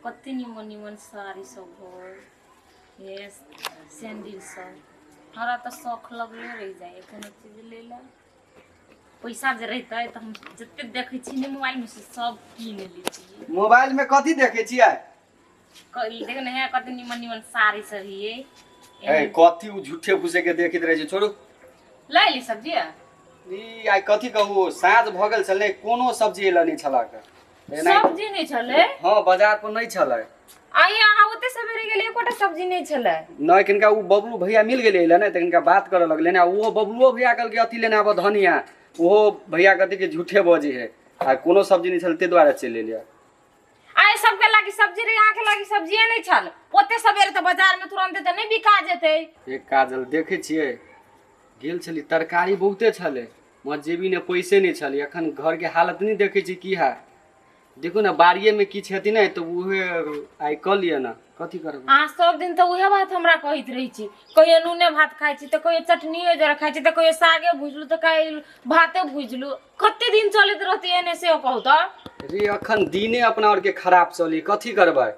कते निमन निमन साड़ी सब हो ये सैंडल सब हमरा तो शौक लगले रह जाए कोनो चीज ले ला पैसा जे रहते तो हम जते देखे छी ने मोबाइल में से सब कीन लेती। मोबाइल में कथी देखे छियै? देख न है कते निमन निमन साड़ी सब हिए ए कथी उ झूठे फूसे के देखित रहे छै छोड़ू ले ली सब्जी ई आइ कथी कहू साँझ भ गेल छले कोनो सब्जी एला नहीं छलाक सब्जी नहीं छले। हां बाजार पर नहीं छले आई अहाँ ओते सवेरे गेले एकोटा सब्जी नहीं छले नहीं किनका उ बबलू भैया मिल गेले एला ने त किनका बात करे लगले ने वो बबलुओ भैया कहल के अति लेने आब धनिया वो भैया कहते के झूठे बजे है आ कोनो सब्जी नहीं छल ते द्वारा चले लिया आए सबके लागी सब्जी रे आके लागी सब्जी नहीं छल ओते सवेरे त बाजार में तुरंत त नहीं बिका जेते। एक काजल देखे छिए गेल छली तरकारी बहुते छले मजेबी ने पैसे नहीं छली अखन घर के हालत नहीं देखे छी की है देखो ना बाड़िए में किछ हेती नहीं तो उहे आई क लिया ना कथी करब आ सब दिन तो उहे बात हमरा कहित रही छी कहियो नूने भात खाइ छी त कहियो चटनी जरा खाइ छी त कहियो सागे भुजलू त कहियो भाते भुजलू कते दिन चलत रहते एने से कहू त रे अखन दिने अपना और के खराब चली कथी करबै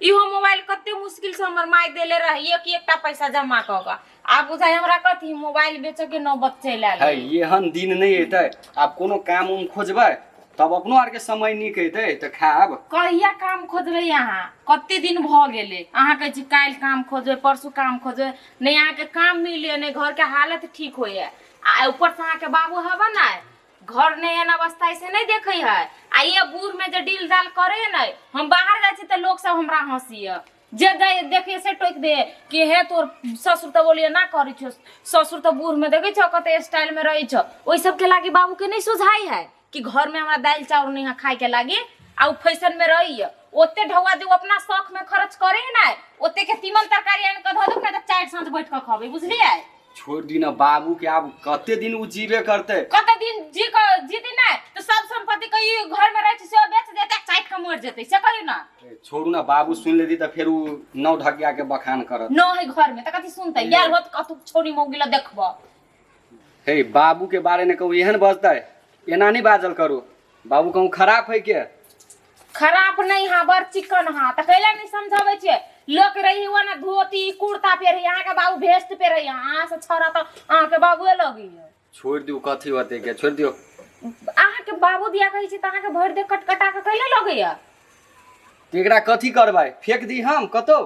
इहो मोबाइल कते मुश्किल से हमर माई देले रही एक एकटा पैसा जमा क क आ बुझाई हमरा कथी मोबाइल बेच के नौबत चल आल है एहन दिन नहीं हेतै आप कोनो काम उम खोजबै तब अपनो आर के समय निक हेतै त खाब कहिया काम खोजबै यहाँ कते दिन भ गेले अहाँ कहै छी काल काम खोजबै परसू काम खोजबै नहीं अहाँ के काम मिले नहीं घर के हालत ठीक होय आ ऊपर से अहाँ के बाबू हवा ना घर नहीं एन अवस्था से नहीं देखे है आ ये बूढ़ में जो डील दाल करे है नहीं हम बाहर जाए छी त लोग सब हमरा हंसी जे देखे से टोक दे कि हे तोर ससुर तो बोलिए ना करी छो ससुर तो बूढ़ में देखे छो कते स्टाइल में रही छो ओइ सब के लागी बाबू के नहीं सुझाई है कि घर में हमरा दाल चावल नहीं खाए के लागी आ उ फैशन में रही ओते ढौआ जो अपना शौक में खर्च करे है ना ओते के तीमन तरकारी आन के ध दो ना त चार सांझ बैठ के खाबे बुझलिए छोड़ दी ना बाबू के अब कते दिन उ जीवे करते कते दिन जीती ना तो सब संपत्ति कई घर में रह छी से बेच देते चाट के मर जेते से कहियो ना छोड़ू ना बाबू सुन लेती त फिर उ नौ ढकिया के बखान करत न है घर में त कथि सुनते यार होत कतु छोरी मौगिला देखबो हे बाबू के बारे में कहू एहन बजतै एना नहीं बाजल करू बाबू कहूँ खराब है के खराब नहीं हां बर चिकन हां त कैला नहीं समझावे छे लोग रही हुआ ना धोती कुर्ता पे रही यहाँ के बाबू भेस्ट पे रही यहाँ से छोरा तो अहाँ के बाबूए लगी छोड़ दियो कथी होते के छोड़ दियो अहाँ के बाबू दिया कहि छी त अहाँ के भर दे कटकटा के कैला लगैया एकरा कथी करबै फेक दी हम कतो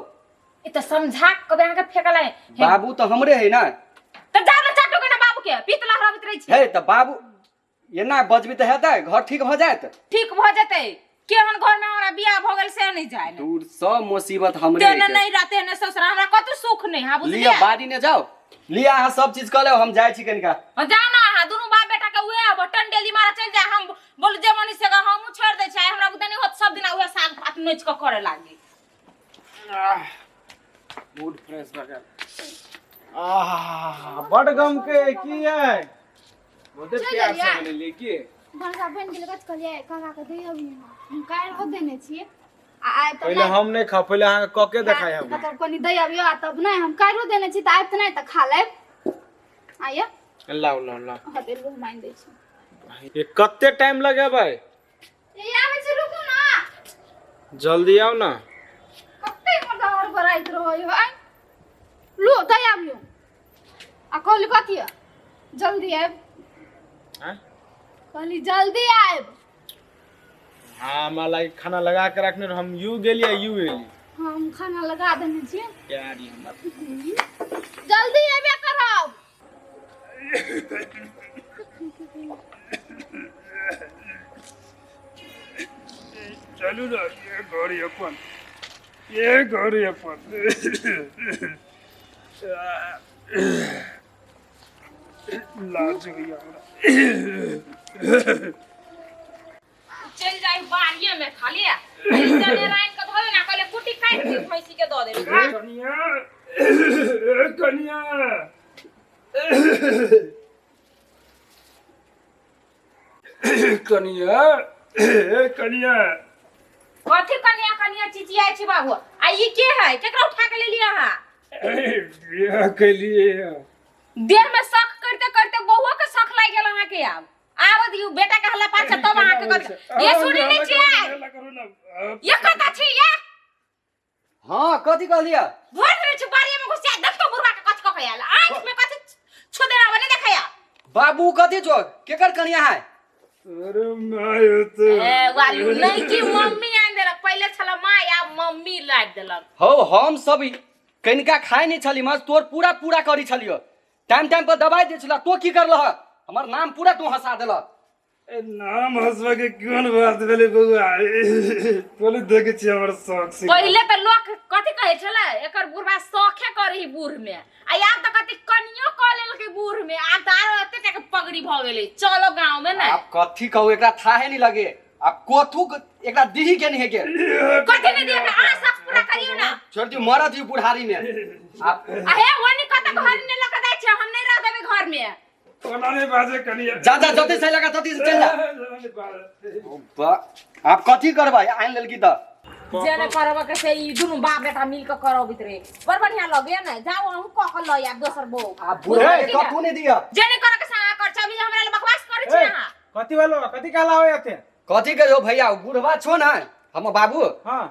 ई त समझा के अहाँ के फेकला बाबू तो हमरे है ना त जा ना चाटो के ना बाबू के पीत लहराबत रही छी हे त बाबू एना बजबी त हेतै घर ठीक भ जायत ठीक भ जतै केहन घर में हमरा बियाह भ गेल से नहीं जाय दूर सब मुसीबत हमरे तेने नहीं रहते ने ससुरा हमरा कत सुख नहीं हां बुझलिए लिया बाड़ी ने जाओ लिया हां सब चीज क ले हम जाय छी कनिका जाओ ना हां दोनों बाप बेटा के उहे बटन डेली मारा चल जाए हम बोल जे मनी से हम छोड़ दे छै हमरा बुते नहीं होत सब दिन उहे साग पात नोच के करे लागी मूड फ्रेश भ गेल बड़ गम के की है बहुते प्यार से मिलली की बरसा बन गेल कत कलिए काका के दे अभी हम काल हो देने छिए आ त पहले हम नहीं खा पहले हां क के देखाय हम तब कोनी दे अभी आ तब नहीं हम काल हो देने छी त आब त नहीं त खा लेब आया लाओ लाओ लाओ हते लो मान दे छी ये कत्ते टाइम लगेबै ए आबे छी रुकू ना जल्दी आओ ना कत्ते मोर घर बराइत रहो आ लो दे अभी आ कहली कथि जल्दी आब हां कहली जल्दी आब हां मला खाना लगा के रखने हम यू गेलिए यू गेली हम खाना लगा देने छी यारी हम जल्दी आबे करब चलू ना ये घड़ी अपन लाज गई हमरा चल जाई बाड़िए में खा लिया चले राइन के धोवे ना कहले कुटी काट दी भैंसी के दे दे कनिया कनिया कनिया कथि कनिया कनिया चिचिया छी बाबू आ ई के है केकरा उठा के ले लिया हां बियाह के लिए देह में शक करते करते बहुओ के शक लाग गेल अहाँ के आब आब दियो बेटा के हल्ला पाछ तब अहाँ के कर ये सुनी नहीं छियै हल्ला करू ना ये कता छी ये हाँ कथी कहलिया भोर रे छुपारी में घुसिया देख तो बुरवा के कछ कखयाल आंख में कथी छुदेरा बने देखया बाबू कथी जो केकर कनिया है अरे मायो तो ए वालू नहीं की मम्मी आन देलक पहले छला माय अब मम्मी लाद देलक हो हम सब कनिका खाए नहीं छली मस तोर पूरा पूरा करी छलियो टाइम टाइम पर दवाई दे छला तो की करलह हमर नाम पूरा तू हंसा देलह ए नाम हंसवा के कोन बात भेले बउआ बोले देखे छी हमर शौक से पहले तो लोग कथी कहे छले एकर बुरवा शौखे करही बूढ़ में आ यार तो कथी कनियो क लेल के बूढ़ में आ तार एते के पगड़ी भ गेले चलो गांव में ना आप कथी कहू एकरा थाहे नहीं लगे आप कोथू एकरा दीही के नहीं है के कथी ने दिया आ सब पूरा करियो ना छोड़ दियो मरत ही बुढ़ारी में आप अहे वनी कत घर ने लगा दै छै हम नहीं रह देबे घर में कोना ने बाजे कनिया जा जा जति से लगा तति से चल जा आप कथी करबै आइन लेल की त जेने करब के से ई दुनु बाप बेटा मिल के करब भितरे बड़ बढ़िया लगे ना जाओ हम क के ल या दोसर बो आप बुढ़ा के कथू नहीं दिया जेने कर के सा कर छबी हमरा ले बकवास करे छी अहाँ कथी वालो कथी कहला हो जाते कथी कहियो भैया बुढ़वा छो ना हम बाबू हां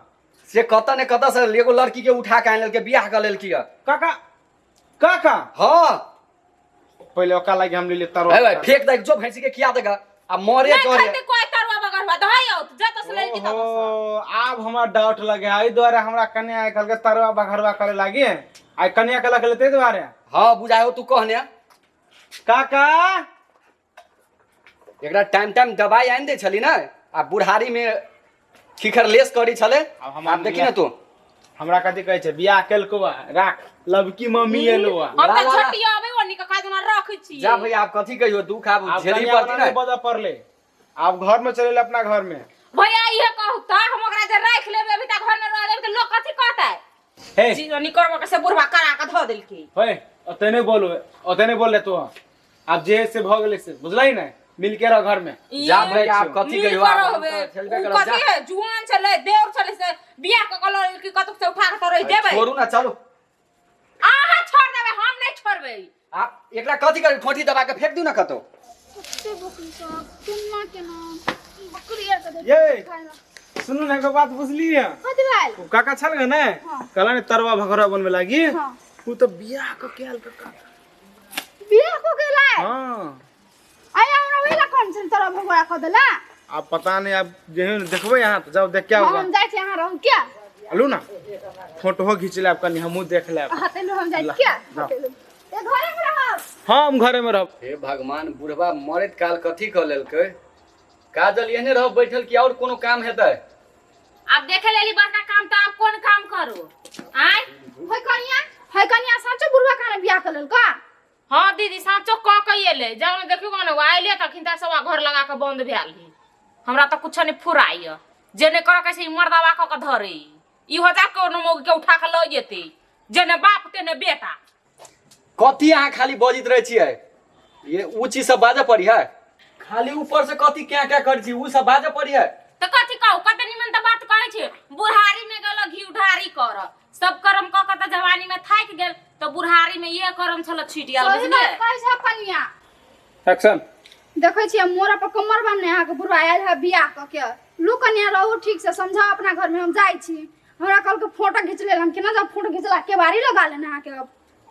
से कत ने कत से एगो लड़की के उठा के आइन लेल के बियाह कर लेल की काका काका हां पहले ओका लागे हम ले तारो भाई फेंक दे जो भैंसी के खिया देगा अब मरे नहीं करे खाते कोई तरवा बगरवा दहाई आउत जत से ले की तब ओ अब हमरा डाउट लगे आई द्वारा हमरा कन्या कल के तरवा बघरवा करे लागी आई कन्या के लग लेते द्वारे हां बुझायो तू कहने काका एकरा टाइम टाइम दवाई आइन दे छली ना आ बुढ़ारी में खिखर लेस करी छले अब आप देखी ना तू हमरा कथी कहै छै बियाह केलको राख लबकी मम्मी एलो हम त ला, ला। छटी आबे ओनी के कादुना रखै छी जा भैया आप कथी कहियो दुख आप झेली पड़ती ना बजा पड़ले आप घर में चले अपना घर में भैया ये कहू त हम ओकरा जे राख लेबे अभी तक घर में रह लेबे त लोग कथी कहतै हे जी ओनी करबो के से बुढ़वा करा के ध देलकी होय ओतने बोलो ओतने बोल ले तू आप जे से भ गेले से बुझलाई ना मिल के रह घर में जा भैया आप कथी कहियो आप खेलबे करो कथी जा है जुआन छले देवर छले से बियाह के कलर की कतक से उठा के त रह देबे छोड़ू ना चलो आहा छोड़ देबे हम नहीं छोड़बे आप एकरा कथी कर ठोठी दबा के फेंक दियो ना कतो कत्ते बकरी सब केना केना बकरिया के दे ये सुनो ना एगो बात बुझली है कथी भेल उ काका छल ग ने कहला ने तरवा भगरवा बनवे लागी हां उ तो बियाह क केल काका बियाह को गेला हां आया हमरा वेला कोन छन तोरा भगवा क देला आप पता नहीं आप जेहन देखबै यहां तो जाओ देख क्या होगा हम जाय छी यहां रहू क्या अलू ना फोटो खींच ले आप कनी हमहू देख ले हतेलो हम जाय क्या जाओ। ए घरे में रह हां हम घरे में रहब हे भगवान बुढ़वा मरत काल कथी क लेलकै काजल एहने रह बैठल कि और कोनो काम हेतै अब देखे लेली बड़का काम तो आप कौन काम करो आय है कनिया साचो बुढ़वा काने बियाह कर लेल का हां दीदी साचो क के एले जब देखियो कोन आइले तखिन त सब घर लगा के बंद भेल ही हमरा त कुछ नहीं फुराई जेने कर के से मर्दावा क के धरे ई हो जा कोनो मोग के उठा के ल जेते जेने बाप तेने बेटा कथी अहाँ खाली बजित रहे छियै ये ऊ चीज सब बाजे पड़ी है खाली ऊपर से कथी क्या क्या कर छी ऊ सब बाजे पड़ी है त कथी कहू कते निमन त बात कहै छै बुढ़ारी में गेल घी उठारी कर सब कर्म क के त जवानी में थाक गेल त बुढ़ारी में ये कर्म छल छिटिया सही बुझले बात कहै छै कनिया एक्शन देखै छी मोरा पर कमर बांधने अहाँ के बुढ़वा आयल है बियाह क के लू कनिया रहू ठीक से समझाओ अपना घर में हम जाय छी हमरा कल के फोटो खींच ले हम केना जब फोटो खींचला के बारी लगा लेना अहाँ के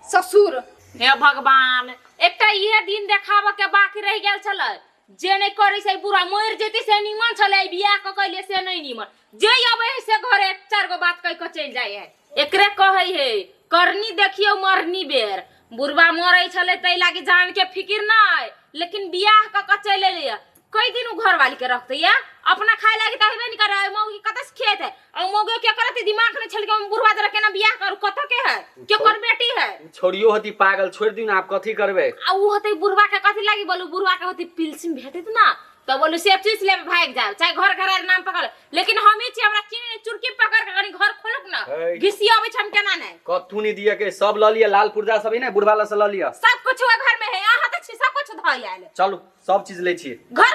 ससुर हे भगवान एकटा ये दिन देखाब के बाकी रह गेल छले जे नहीं करे से बुरा मर जेती से निमन छले बियाह क कइले से नहीं निमन जे अबे से घरे चार गो बात कह के चल जाय है एकरे कहै है करनी देखियो मरनी बेर बुढ़वा मरै छले तै लागी जान के फिकिर नहीं लेकिन बियाह क के चले ले कई दिन उ घर वाली के रखते या अपना खाए लागी त हेबे नहीं करे मौगी कतस खेत है और मौगी के करते दिमाग में छल के बुढ़वा जरा केना बियाह करू कत के है के कर बेटी है छोड़ियो हती पागल छोड़ दियो ना आप कथी करबे आ उ होते बुढ़वा के कथी लागी बोलू बुढ़वा के होती पिलसिन भेटत ना तो बोलू से चीज ले भाग जाओ चाहे घर घर नाम पकड़ लेकिन हम ही छी हमरा चीनी चुरकी पकड़ के कनी घर खोलक ना है। घिसी आवे छम केना नहीं कथू नहीं दिए के सब ल लिया लाल पुर्जा सब ही ना बुढ़वा ला से ल लिया सब कुछ घर में है यहाँ तो छी सब कुछ धइल आले चलो सब चीज ले छी घर